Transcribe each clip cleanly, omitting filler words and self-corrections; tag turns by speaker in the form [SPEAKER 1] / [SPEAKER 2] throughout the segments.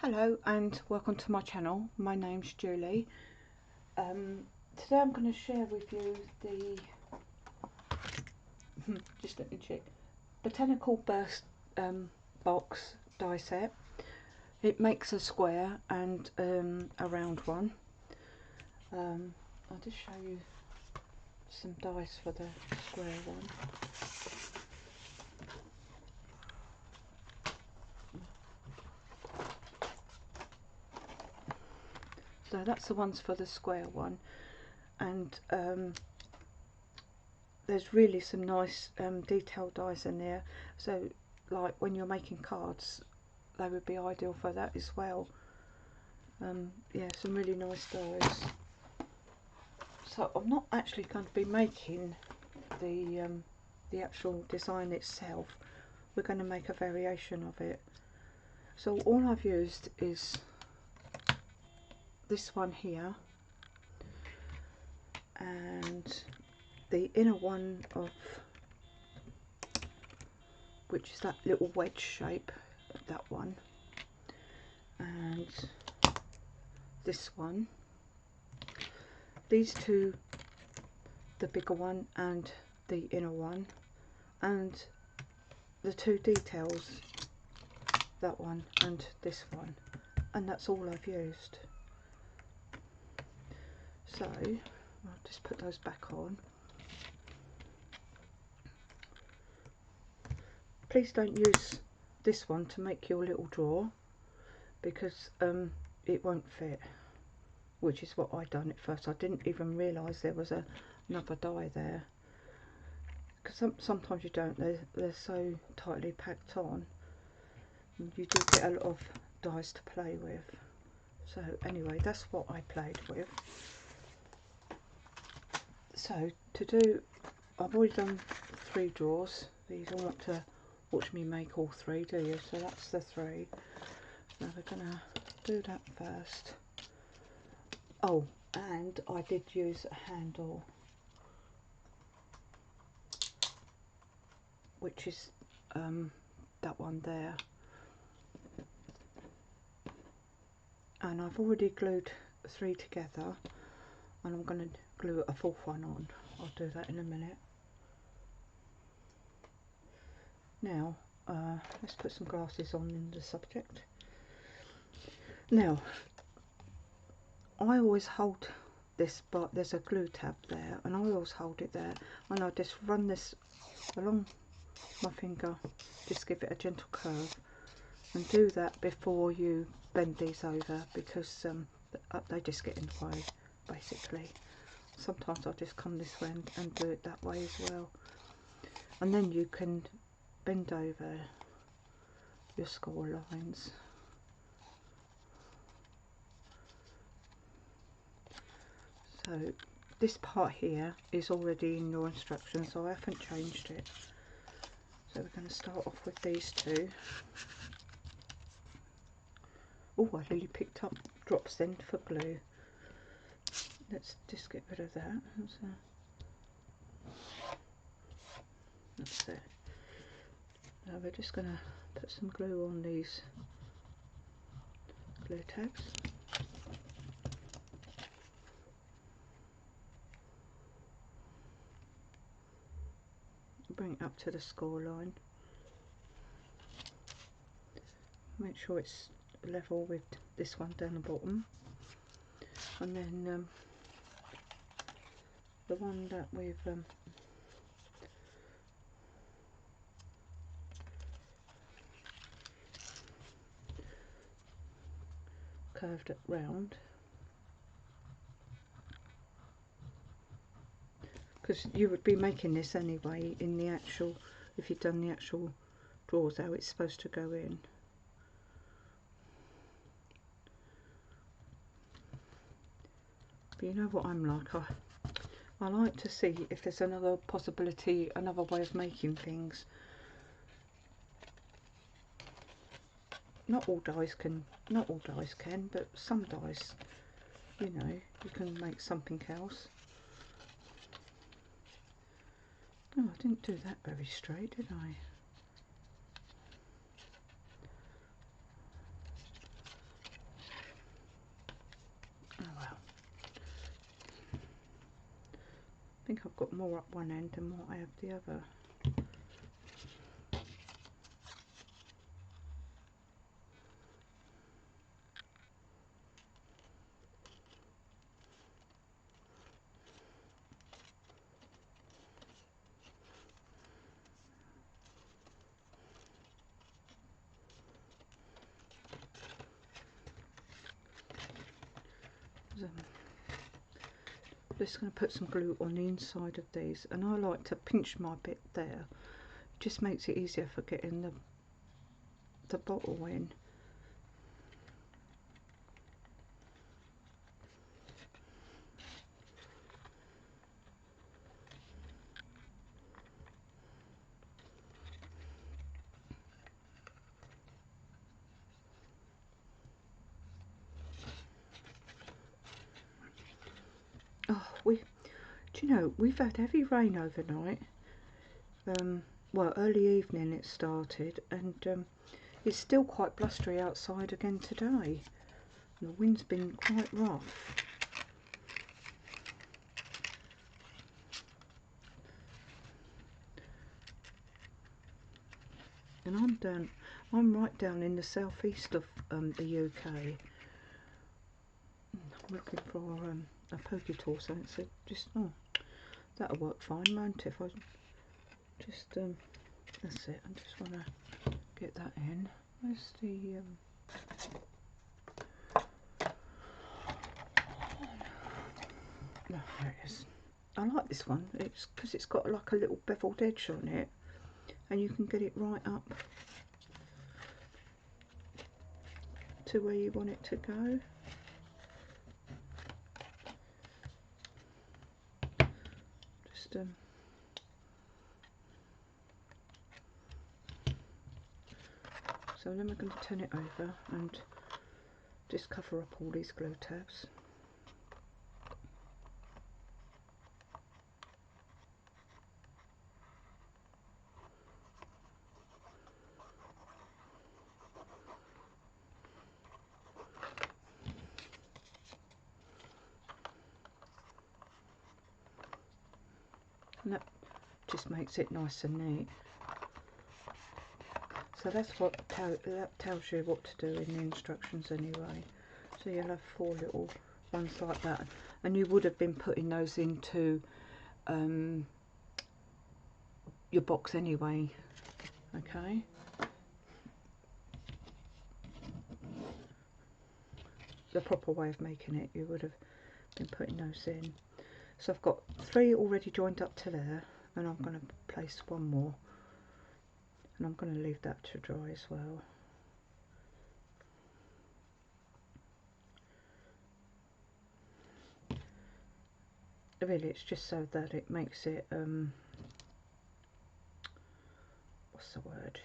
[SPEAKER 1] Hello and welcome to my channel. My name's Julie. Today I'm going to share with you the just let me check Botanical Burst Box die set. It makes a square and a round one. I'll just show you some dice for the square one. So that's the ones for the square one, and there's really some nice detailed dies in there, so like when you're making cards they would be ideal for that as well. Yeah, some really nice dies. So I'm not actually going to be making the actual design itself. We're going to make a variation of it. So all I've used is this one here and the inner one of which is that little wedge shape, that one, and this one, these two, the bigger one and the inner one, and the two details, that one and this one, and that's all I've used. So I'll just put those back on. Please don't use this one to make your little drawer, because it won't fit, which is what I done at first. I didn't even realise there was another die there, because sometimes you don't, they're so tightly packed on, and you do get a lot of dies to play with. So anyway, that's what I played with. So to do, I've already done 3 drawers. These all want to watch me make all 3, do you? So that's the 3. Now we're gonna do that first. Oh, and I did use a handle, which is that one there, and I've already glued 3 together, and I'm going to glue a 4th one on. I'll do that in a minute. Now let's put some glasses on in the subject. Now I always hold this, but there's a glue tab there, and I always hold it there, and I just run this along my finger, just give it a gentle curve, and do that before you bend these over, because they just get in the way basically. Sometimes I'll just come this way and do it that way as well, and then you can bend over your score lines. So this part here is already in your instructions, so I haven't changed it. So we're going to start off with these 2. Oh, I nearly picked up drops then for glue. Let's just get rid of that. That's it. Now we're just going to put some glue on these glue tabs. Bring it up to the score line. Make sure it's level with this one down the bottom, and then the one that we've curved it round, because you would be making this anyway in the actual, if you've done the actual drawers, how it's supposed to go in. But you know what I'm like, I like to see if there's another possibility, another way of making things. Not all dies can, but some dies, you know, you can make something else. Oh, I didn't do that very straight, did I? more up one end than what I have the other. Just going to put some glue on the inside of these, and I like to pinch my bit there. It just makes it easier for getting the bottle in. Oh, do you know, we've had heavy rain overnight. Well, early evening it started, and it's still quite blustery outside again today. The wind's been quite rough. And I'm right down in the southeast of the UK. I'm looking for a pokey tool, so it's just, oh, that'll work fine, won't it? If I just, that's it, I just want to get that in. Where's the, no, there it is. I like this one, it's because it's got like a little beveled edge on it, and you can get it right up to where you want it to go. Just so then we're going to turn it over and just cover up all these glue tabs. And that just makes it nice and neat. So that's what that tells you what to do in the instructions anyway. So you'll have 4 little ones like that, and you would have been putting those into your box anyway. Okay. The proper way of making it, you would have been putting those in. So I've got 3 already joined up to there, and I'm going to place 1 more, and I'm going to leave that to dry as well. Really, it's just so that it makes it what's the word,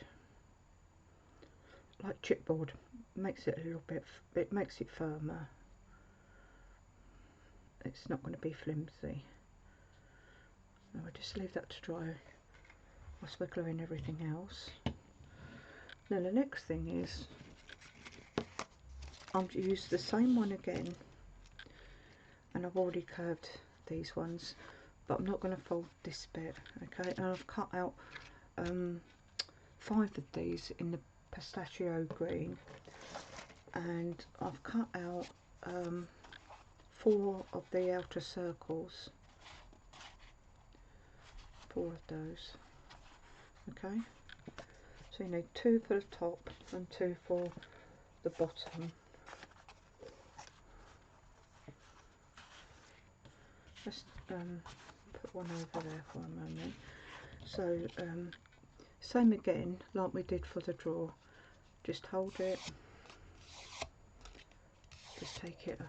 [SPEAKER 1] like chipboard. Makes it a little bit, it makes it firmer. It's not going to be flimsy. Now I just leave that to dry whilst we're gluing everything else. Now the next thing is I'm to use the same one again, and I've already curved these ones, but I'm not going to fold this bit. Okay, and I've cut out 5 of these in the pistachio green, and I've cut out 4 of the outer circles, 4 of those. Okay, so you need 2 for the top and 2 for the bottom. Just put one over there for a moment. So same again like we did for the drawer, just hold it, just take it,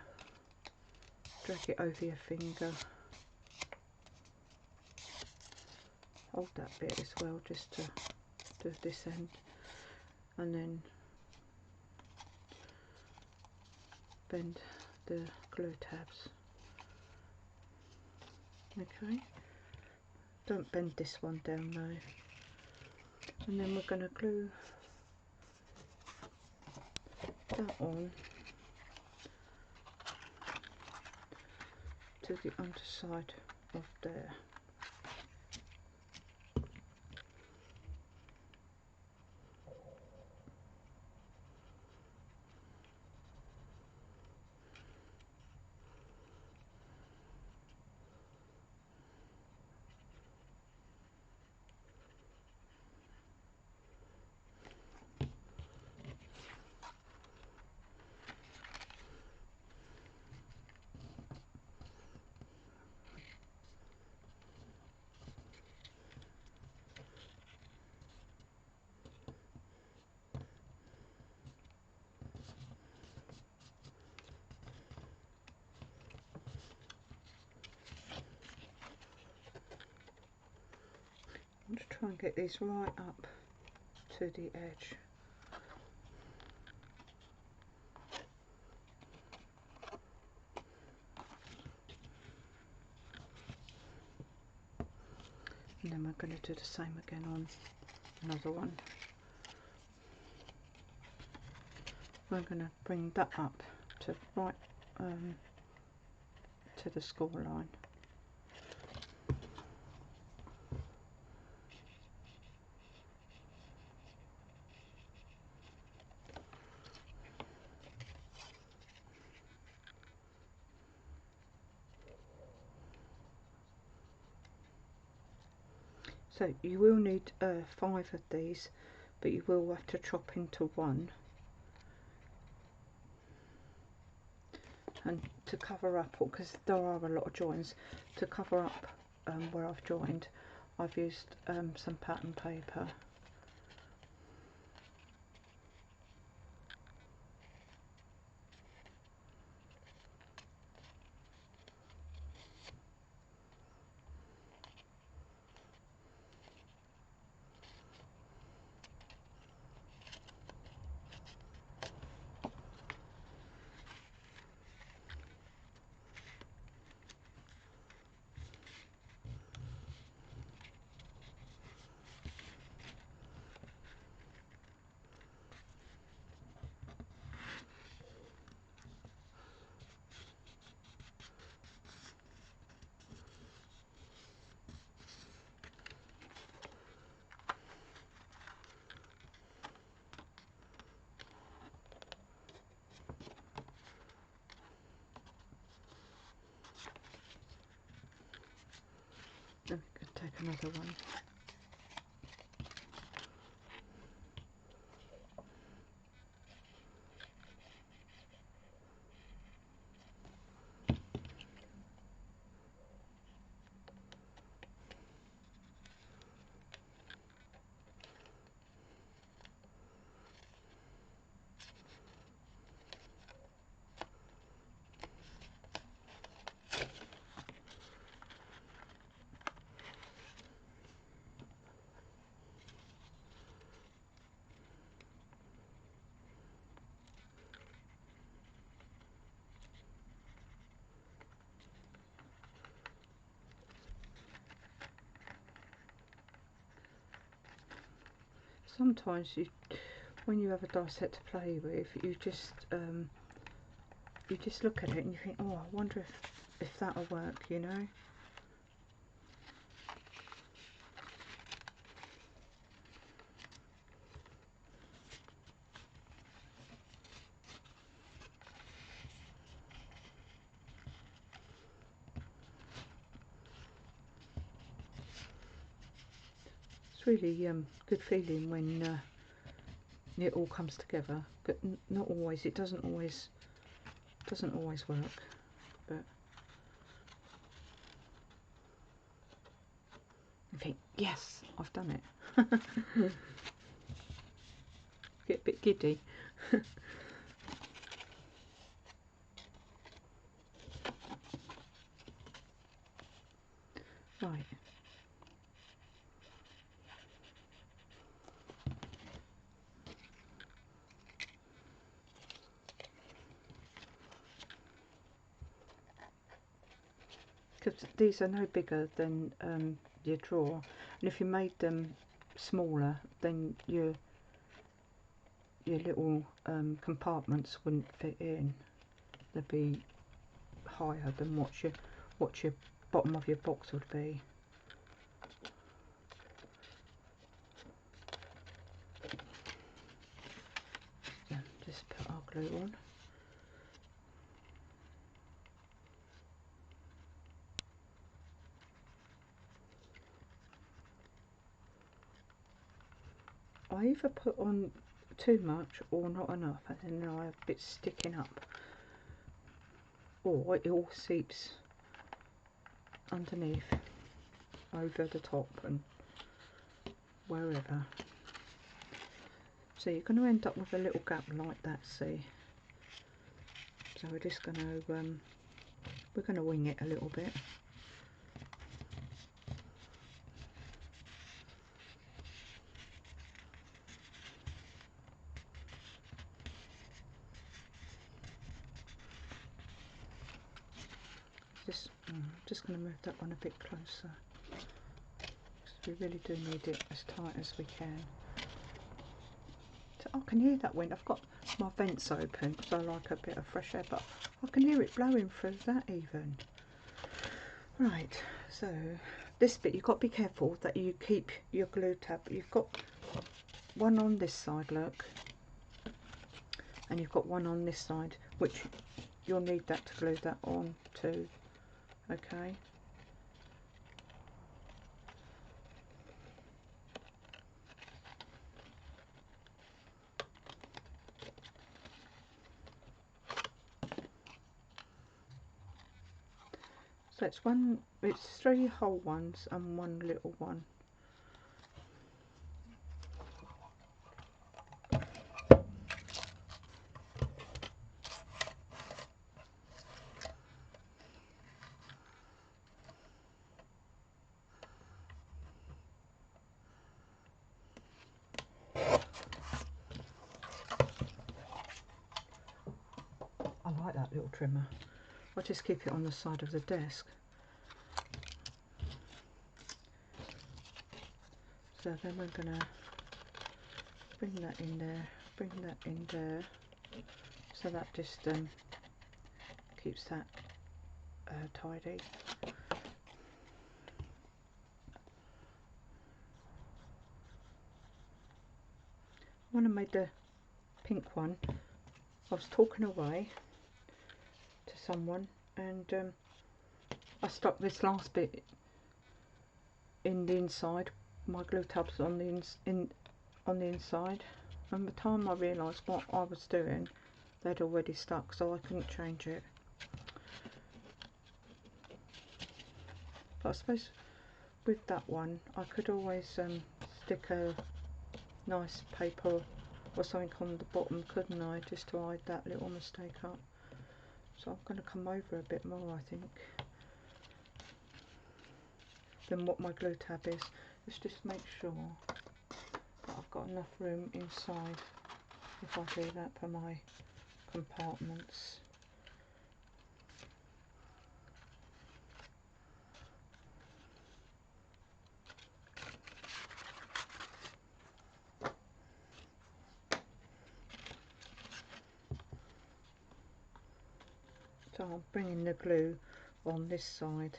[SPEAKER 1] drag it over your finger, hold that bit as well just to do this end, and then bend the glue tabs. Okay, don't bend this one down though. And then we're going to glue that on to the underside of there. Just try and get these right up to the edge. And then we're going to do the same again on another one. We're going to bring that up to right to the score line. So you will need 5 of these, but you will have to chop into one. And to cover up, because there are a lot of joins, to cover up where I've joined, I've used some pattern paper. Then we can take another one. Sometimes when you have a die set to play with, you just look at it and you think, oh, I wonder if that'll work, you know. It's really good feeling when it all comes together, but not always. It doesn't always work, but I think, yes, I've done it. Get a bit giddy. Right. Because these are no bigger than your drawer, and if you made them smaller, then your little compartments wouldn't fit in. They'd be higher than what your bottom of your box would be. Yeah, just put our glue on. I either put on too much or not enough, and then I have bits sticking up, or it all seeps underneath, over the top and wherever. So you're going to end up with a little gap like that, see. So we're just going to wing it a little bit. just going to move that one a bit closer, because we really do need it as tight as we can. So I can hear that wind. I've got my vents open because I like a bit of fresh air, but I can hear it blowing through that even. Right, so this bit you've got to be careful that you keep your glue tab. You've got one on this side, look, and you've got one on this side, which you'll need that to glue that on too. Okay. So it's 3 whole ones and 1 little one. I like that little trimmer. I'll just keep it on the side of the desk. So then we're going to bring that in there, bring that in there, so that just keeps that tidy. When I made the pink one, I was talking away to someone, and I stuck this last bit in the inside. My glue tabs on the inside, and by the time I realised what I was doing, they'd already stuck, so I couldn't change it. But I suppose with that one I could always stick a nice paper or something on the bottom, couldn't I, just to hide that little mistake up. So I'm going to come over a bit more, I think, than what my glue tab is. Let's just make sure that I've got enough room inside if I do that for my compartments. So I'm bringing the glue on this side.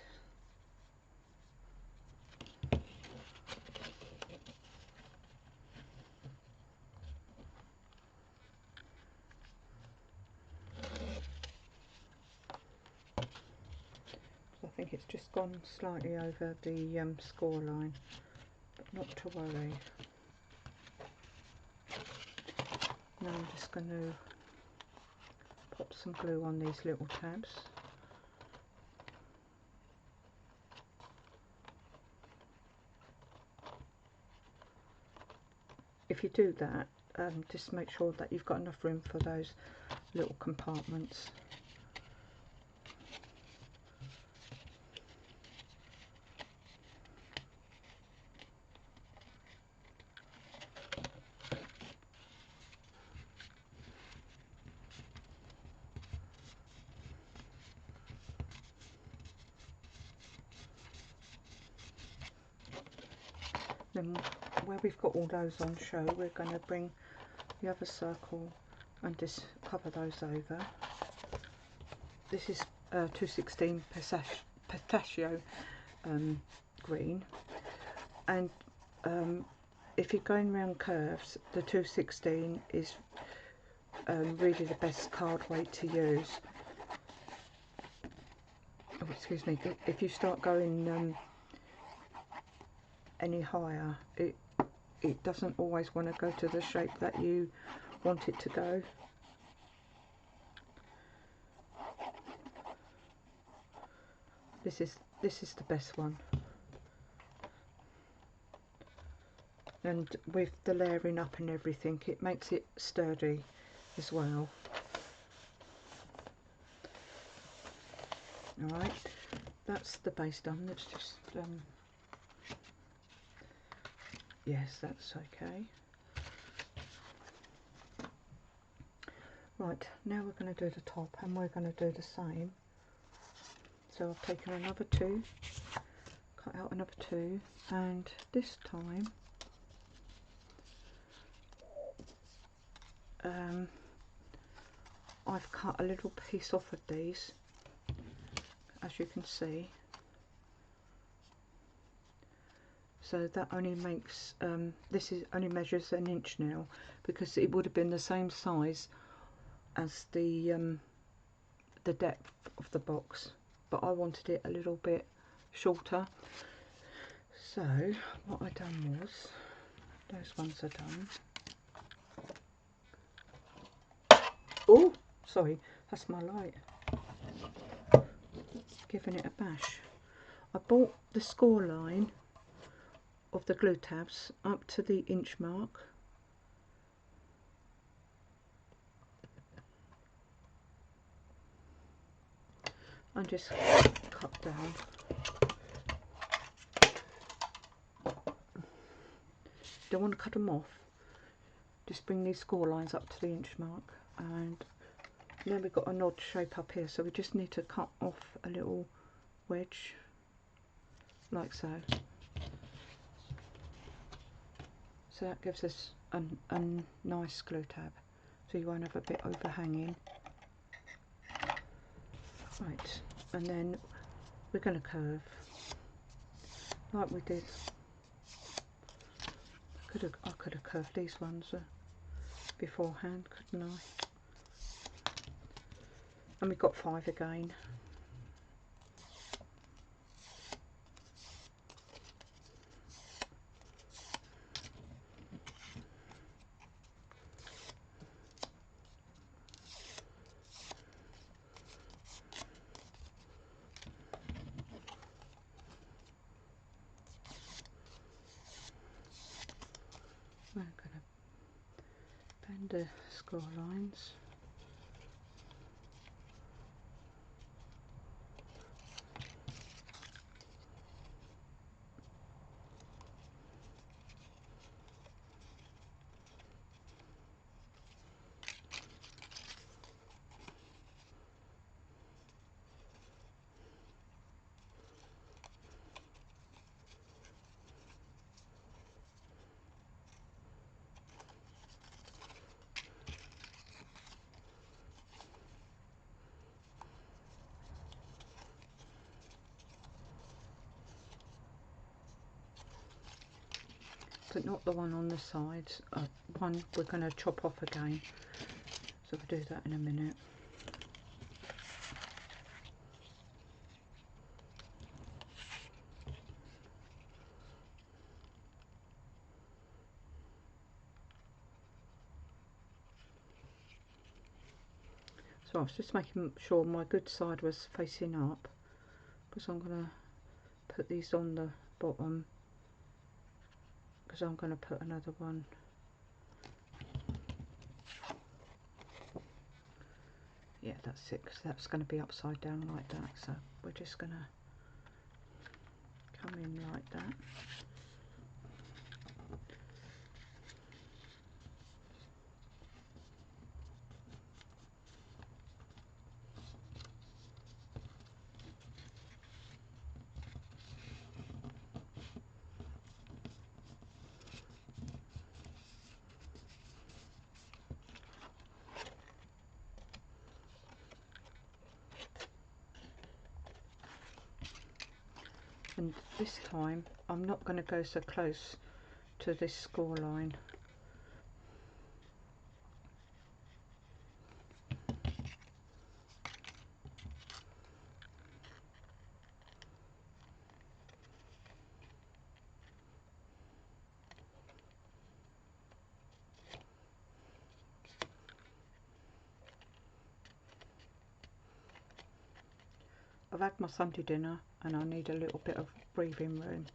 [SPEAKER 1] I think it's just gone slightly over the score line, but not to worry. Now I'm just going to pop some glue on these little tabs. If you do that, just make sure that you've got enough room for those little compartments. Then where we've got all those on show, we're going to bring the other circle and just cover those over. This is 216 pistachio green, and if you're going round curves, the 216 is really the best card weight to use. Oh, excuse me. If you start going any higher, it doesn't always want to go to the shape that you want it to go. This is the best one, and with the layering up and everything, it makes it sturdy as well. Alright, that's the base done. Let's just yes, that's okay. Right, now we're going to do the top, and we're going to do the same. So I've taken another 2, cut out another 2, and this time I've cut a little piece off of these, as you can see. So that only makes, this is only measures 1 inch now, because it would have been the same size as the depth of the box, but I wanted it a little bit shorter. So what I done was, those ones are done. Oh, sorry, that's my light. Giving it a bash. I brought the score line of the glue tabs up to the inch mark. And just cut down. Don't want to cut them off. Just bring these score lines up to the inch mark, and then we've got an odd shape up here, so we just need to cut off a little wedge like so. So that gives us a nice glue tab, so you won't have a bit overhanging. Right, and then we're going to curve like we did. I could have curved these ones beforehand, couldn't I? And we've got 5 again. We're going to bend the score lines. But not the one on the sides. One we're going to chop off again, so we'll do that in a minute. So I was just making sure my good side was facing up, because I'm going to put these on the bottom, because I'm going to put another one. Yeah, that's it, because that's going to be upside down like that, so we're just going to come in like that. And this time I'm not going to go so close to this score line. I've had my Sunday dinner and I need a little bit of breathing room.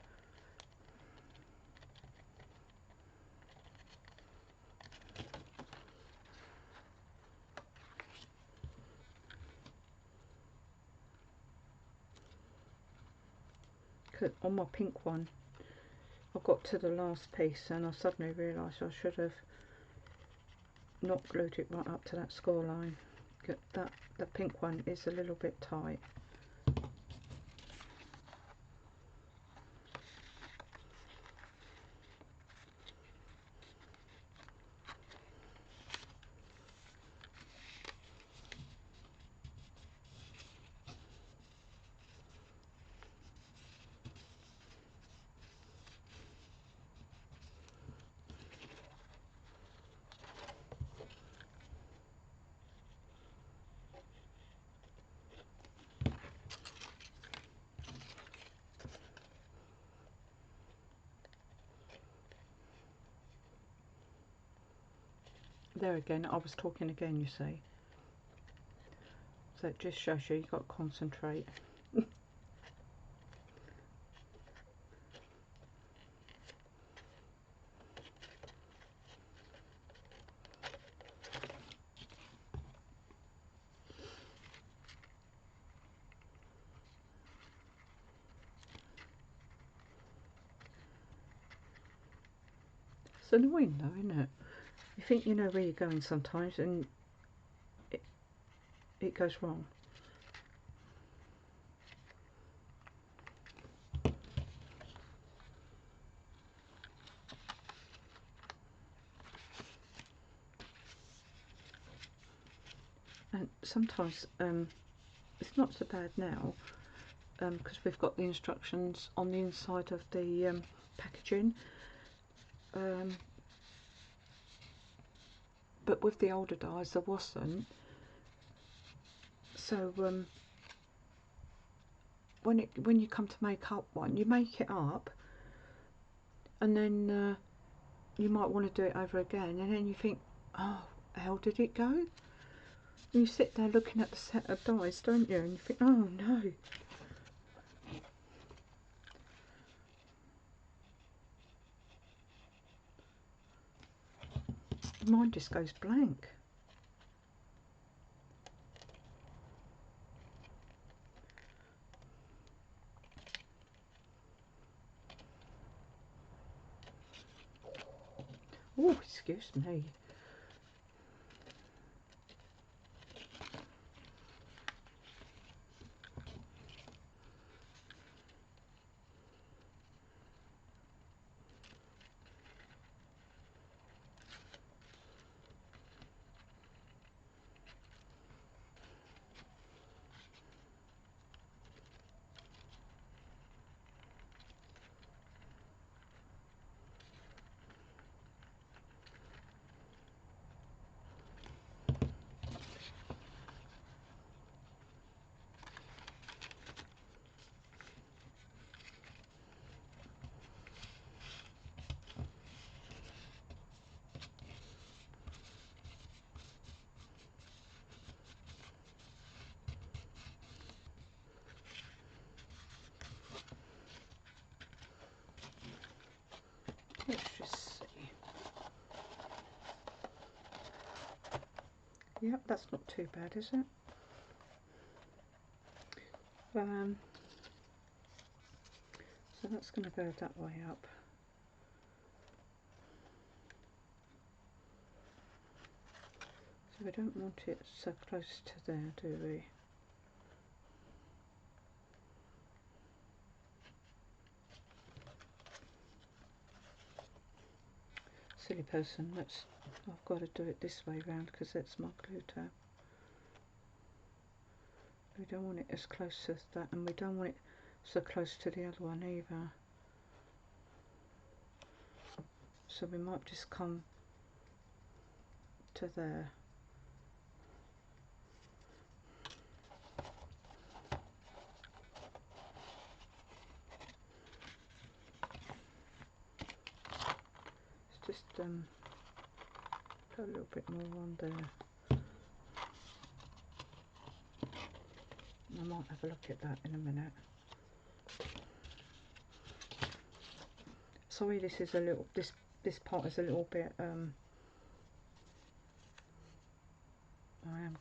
[SPEAKER 1] On my pink one, I got to the last piece and I suddenly realised I should have not glued it right up to that score line. The pink one is a little bit tight. There again, I was talking again, you see. So it just shows you you've got to concentrate. It's annoying though, isn't it? You think you know where you're going sometimes and it goes wrong. And sometimes it's not so bad now because we've got the instructions on the inside of the packaging. But with the older dies there wasn't. So when you come to make up one, you make it up, and then you might want to do it over again, and then you think, oh, how did it go? And you sit there looking at the set of dies, don't you? And you think, oh no. Mine just goes blank. Oh, excuse me. Let's just see. Yep, that's not too bad, is it? So that's going to go that way up. So we don't want it so close to there, do we? Silly person, I've got to do it this way round because that's my glue tab. We don't want it as close as that, and we don't want it so close to the other one either. So we might just come to there. Let's just put a little bit more on there. I might have a look at that in a minute. Sorry, this is a little, this part is a little bit, I am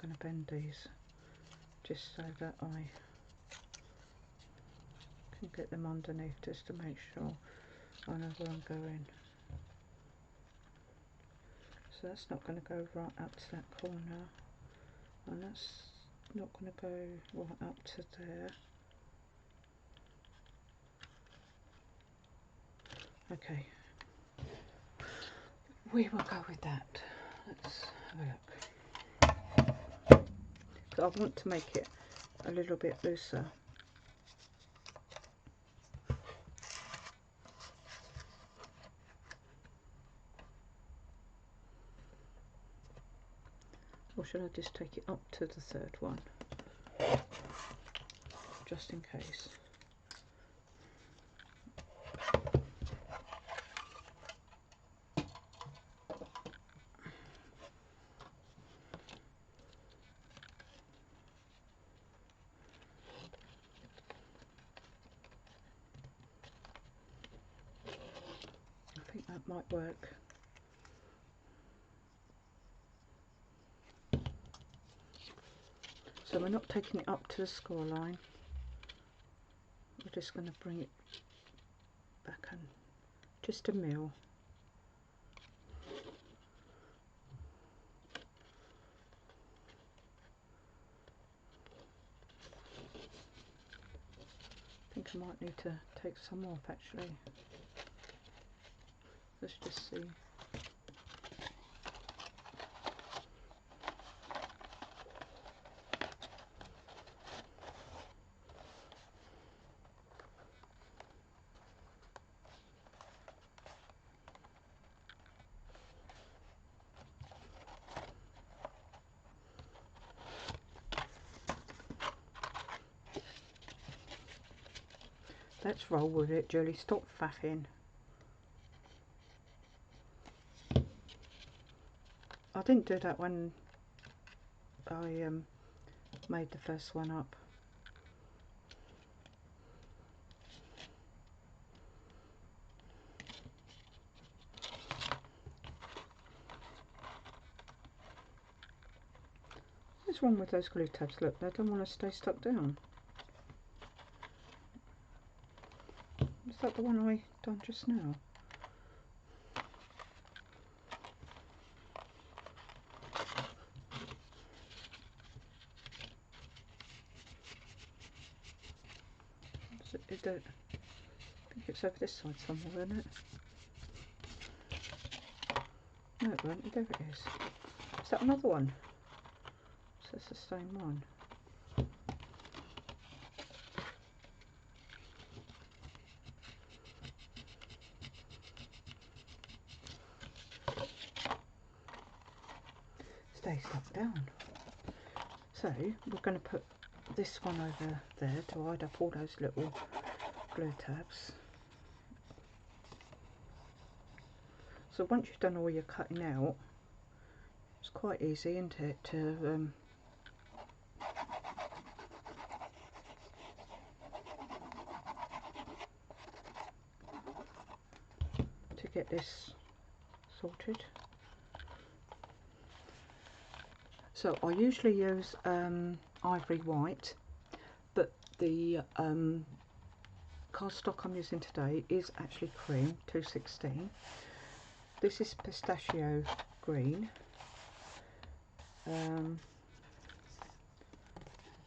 [SPEAKER 1] going to bend these just so that I can get them underneath, just to make sure I know where I'm going. So that's not going to go right up to that corner, and that's not going to go right up to there. Okay, we will go with that. Let's have a look. So I want to make it a little bit looser. Or should I just take it up to the third one, just in case? that might work. So we're not taking it up to the score line. We're just going to bring it back and just a mil. I think I might need to take some off actually. Let's just see. Let's roll with it, Julie. Stop faffing. I didn't do that when I made the first one up. What's wrong with those glue tabs? Look, they don't want to stay stuck down. Is that the one I done just now? I think it's over this side somewhere, isn't it? No, it won't. There it is. Is that another one? So it's the same one. Stay stuck down. So we're going to put this one over there to hide up all those little glue tabs. So once you've done all your cutting out, it's quite easy, isn't it, to get this sorted. So I usually use ivory white, but the cardstock I'm using today is actually cream 216. This is pistachio green.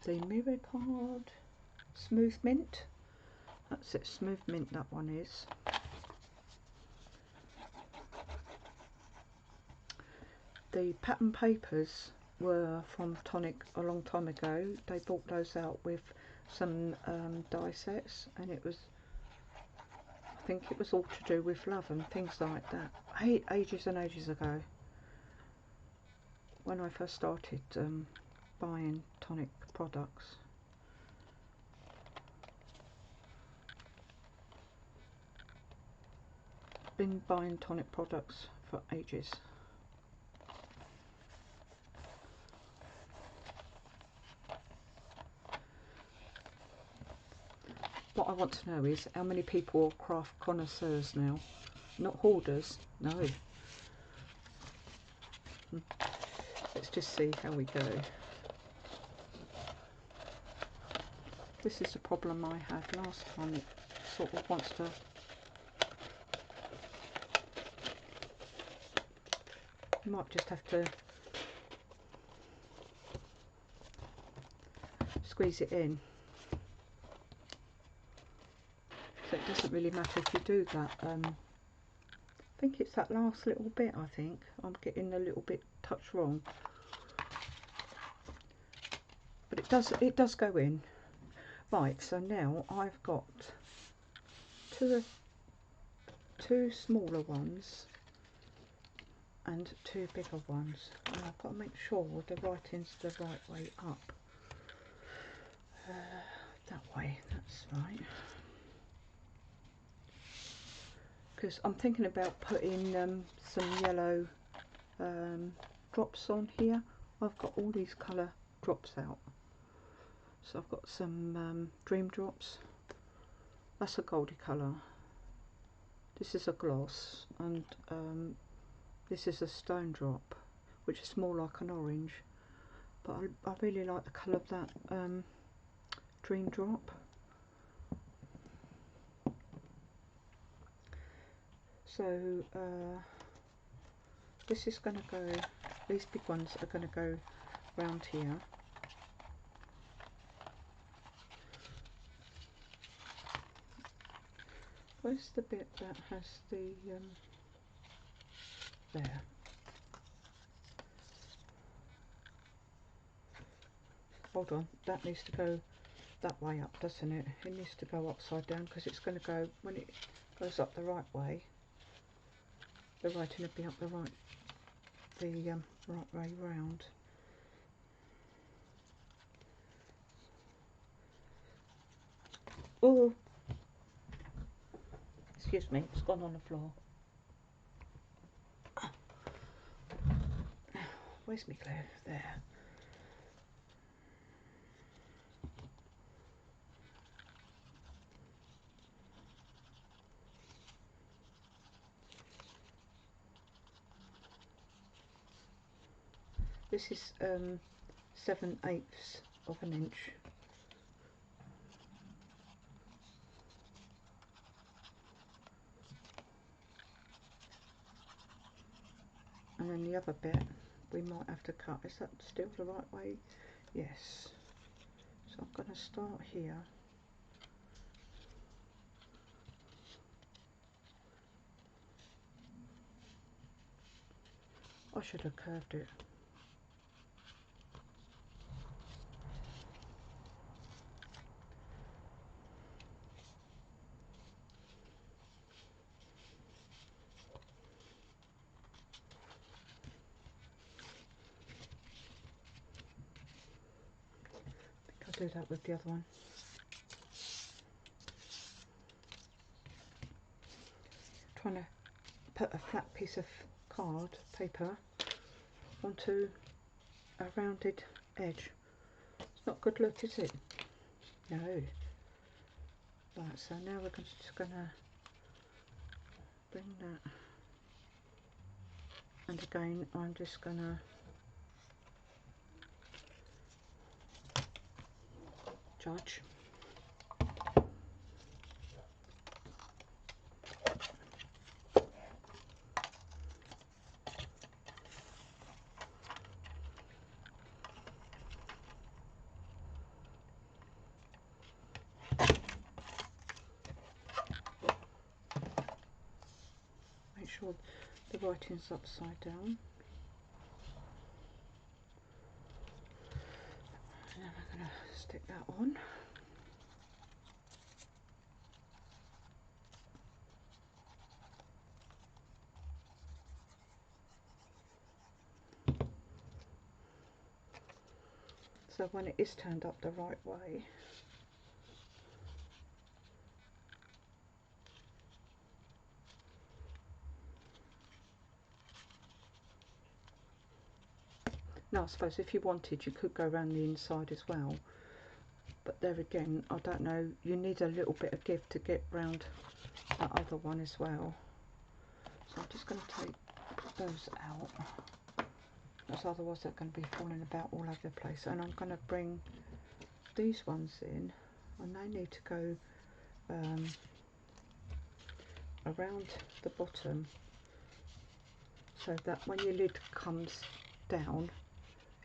[SPEAKER 1] The mirror card smooth mint. That's it, smooth mint that one is. The pattern papers were from Tonic a long time ago. They brought those out with some die sets, and it was, I think it was all to do with love and things like that. Ages and ages ago, when I first started buying Tonic products. Been buying Tonic products for ages. What I want to know is how many people are craft connoisseurs now, not hoarders. No. Let's just see how we go. This is the problem I had last time. It sort of wants to you might just have to squeeze it in. So it doesn't really matter if you do that. I think it's that last little bit, I think. I'm getting a little bit touch wrong. But it does go in. Right, so now I've got two smaller ones and two bigger ones. And I've got to make sure the writing's the right way up. That way, that's right. Because I'm thinking about putting some yellow drops on here. I've got all these colour drops out. So I've got some Dream Drops. That's a goldy colour. This is a gloss, and this is a stone drop, which is more like an orange, but I really like the colour of that dream drop. So this is going to go, these big ones are going to go round here. Where's the bit that has the, there. Hold on, that needs to go that way up, doesn't it? It needs to go upside down because it's going to go, when it goes up the right way, the writing will be up the right, right way round. Oh, excuse me, it's gone on the floor. Where's my glue? There. This is 7/8 of an inch. And then the other bit we might have to cut. Is that still the right way? Yes. So I'm going to start here. I should have curved it. I'll do that with the other one. Trying to put a flat piece of card paper onto a rounded edge. It's not good look, is it? No. Right, so now we're just going to bring that, and again I'm just going to judge. Make sure the writing's upside down. And then we're going to stick that on. So when it is turned up the right way, now I suppose if you wanted you could go around the inside as well, but there again I don't know, you need a little bit of give to get round that other one as well. So I'm just going to take those out, because otherwise they're going to be falling about all over the place. And I'm going to bring these ones in, and they need to go around the bottom, so that when your lid comes down,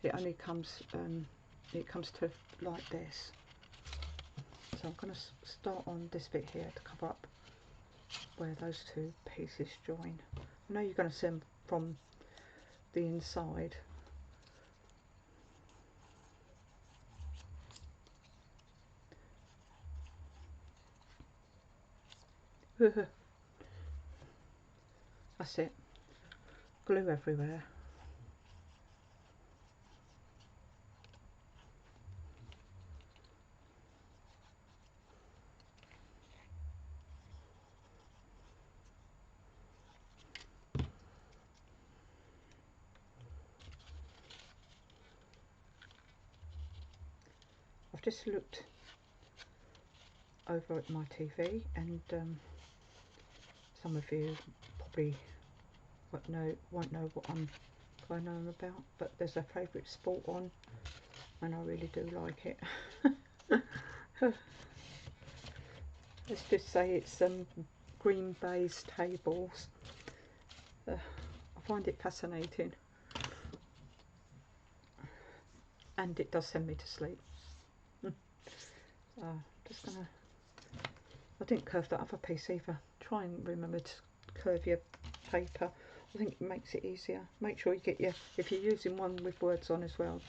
[SPEAKER 1] it only comes to like this. So I'm going to start on this bit here to cover up where those two pieces join. I know you're going to see them from the inside. That's it. Glue everywhere. I've just looked over at my TV, and so some of you probably won't know what I'm going on about, but there's a favourite sport on, and I really do like it. Let's just say it's green baize tables. I find it fascinating, and it does send me to sleep. Just gonna. I didn't curve that other piece either. Try and remember to curve your paper. I think it makes it easier. Make sure you get your, if you're using one with words on as well,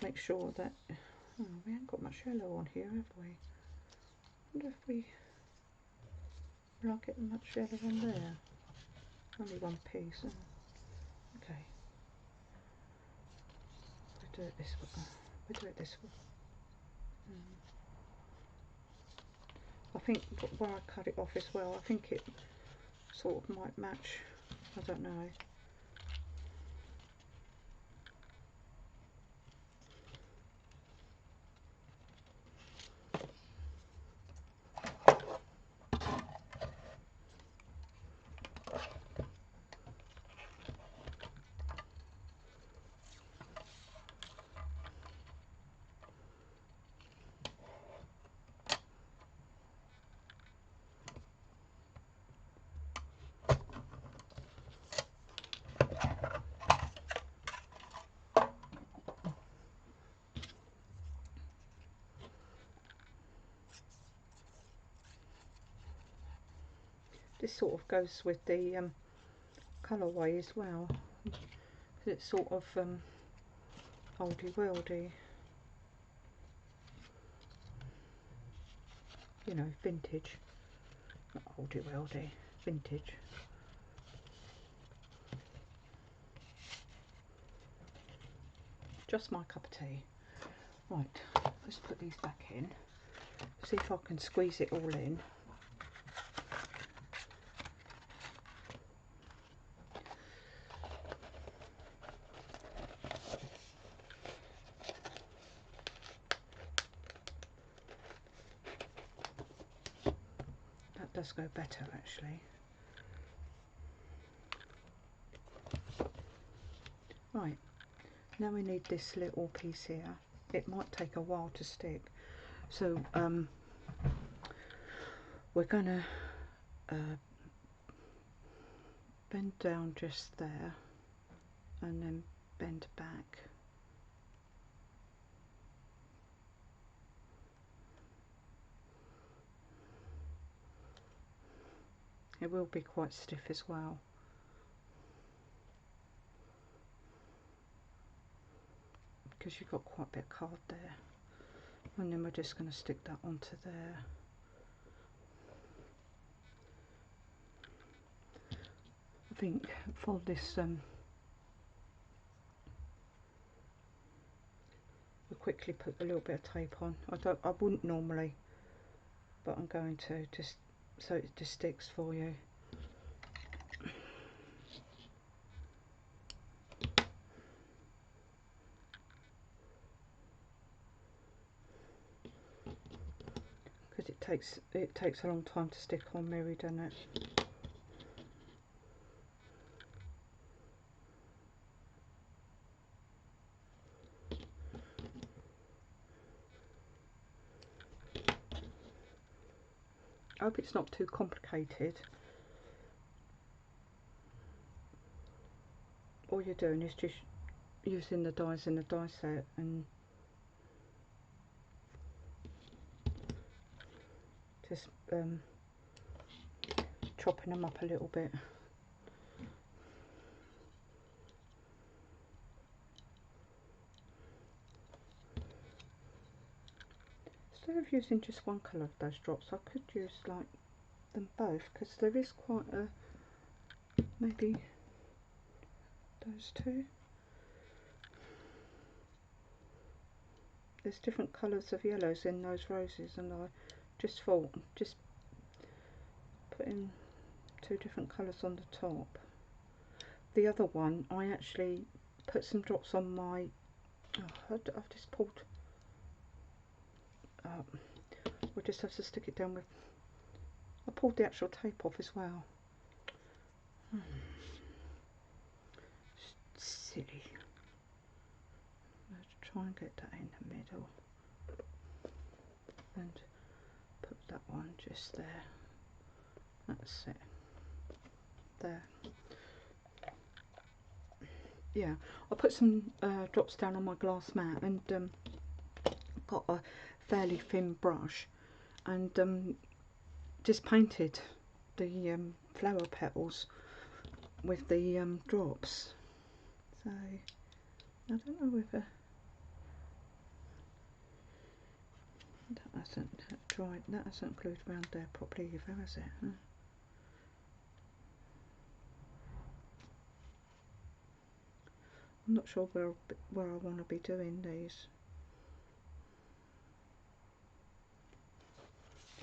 [SPEAKER 1] make sure that, oh, we haven't got much yellow on here, have we? I wonder if will I get much yellow on there? Only one piece. Oh, okay. We'll do it this way. We'll do it this way. I think where I cut it off as well, I think it sort of might match. I don't know. This sort of goes with the colourway as well. It's sort of oldie-worldy, you know, vintage. Not oldie-worldy, vintage. Just my cup of tea. Right, let's put these back in. See if I can squeeze it all in. That does go better actually. Right, now we need this little piece here. It might take a while to stick, so we're gonna bend down just there and then bend back. It will be quite stiff as well. Because you've got quite a bit of card there. And then we're just going to stick that onto there. I think for this, we'll quickly put a little bit of tape on. I wouldn't normally, but I'm going to, just so it just sticks for you. Because it takes a long time to stick on mirror, doesn't it? I hope it's not too complicated. All you're doing is just using the dies in the die set and just chopping them up a little bit. Instead of using just one colour of those drops, I could use like them both, because there is quite a, maybe those two. There's different colours of yellows in those roses, and I just thought, just putting two different colours on the top. The other one, I actually put some drops on my, I've just pulled, we'll just have to stick it down with, I pulled the actual tape off as well. Silly. Let's try and get that in the middle and put that one just there. That's it. There. Yeah, I put some drops down on my glass mat and got a fairly thin brush and just painted the flower petals with the drops. So I don't know whether that hasn't dried, that hasn't glued around there properly either, has it? Huh? I'm not sure where I want to be doing these.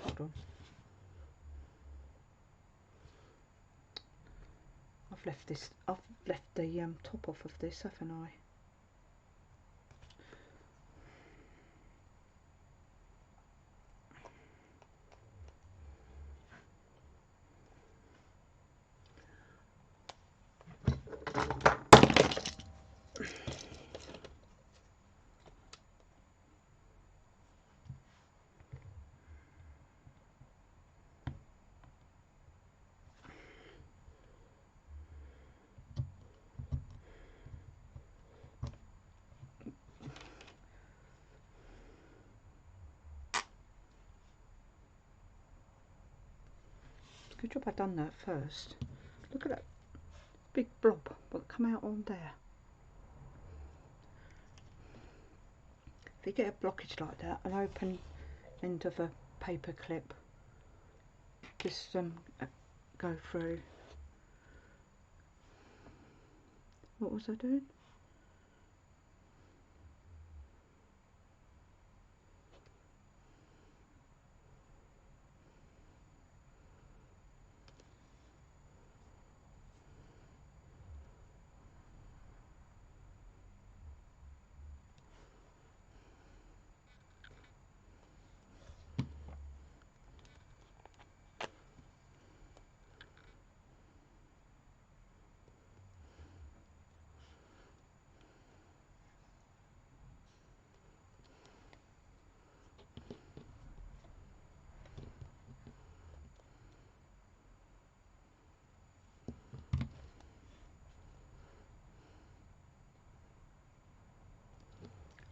[SPEAKER 1] Hold on. I've left the top off of this, haven't I? Good job I done that first. Look at that big blob that come out on there. If you get a blockage like that, an open end of a paper clip, just go through. What was I doing?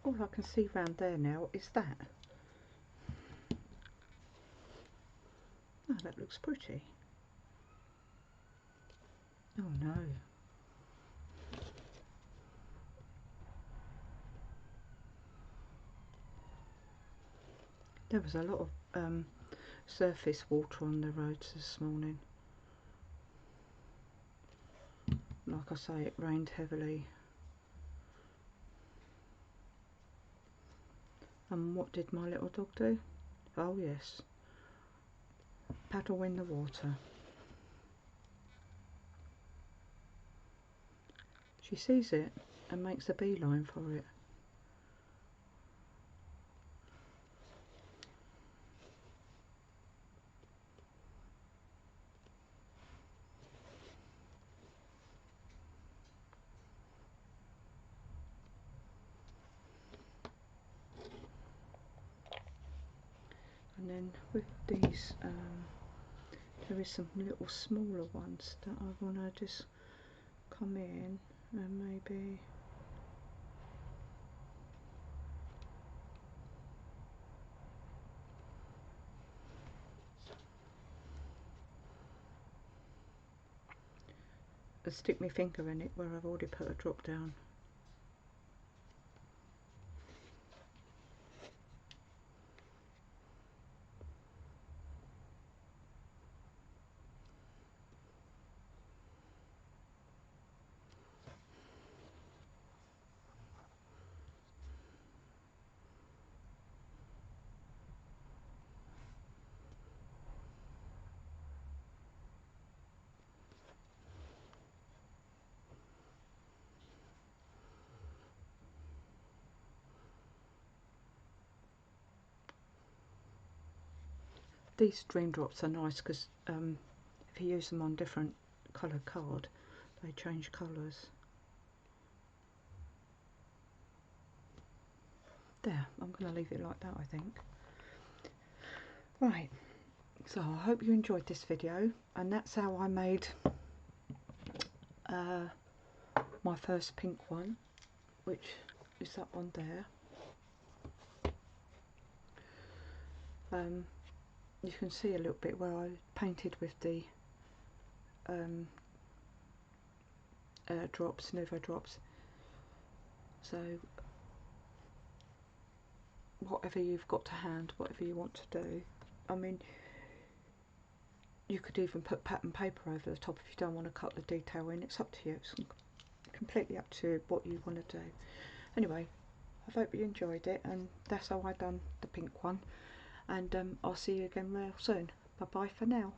[SPEAKER 1] All I can see round there now is that. Oh, that looks pretty. Oh no. There was a lot of surface water on the roads this morning. Like I say, it rained heavily. And what did my little dog do? Oh yes, paddle in the water. She sees it and makes a beeline for it. And then with these, there is some little smaller ones that I want to just come in and maybe stick my finger in it where I've already put a drop down. These dream drops are nice because if you use them on different coloured card, they change colours. There, I'm going to leave it like that, I think. Right, so I hope you enjoyed this video, and that's how I made my first pink one, which is that one there. You can see a little bit where I painted with the drops, Nuvo drops. So whatever you've got to hand, whatever you want to do. I mean, you could even put pattern paper over the top if you don't want to cut the detail in. It's up to you. It's completely up to what you want to do. Anyway, I hope you enjoyed it, and that's how I done the pink one. And I'll see you again real soon. Bye bye for now.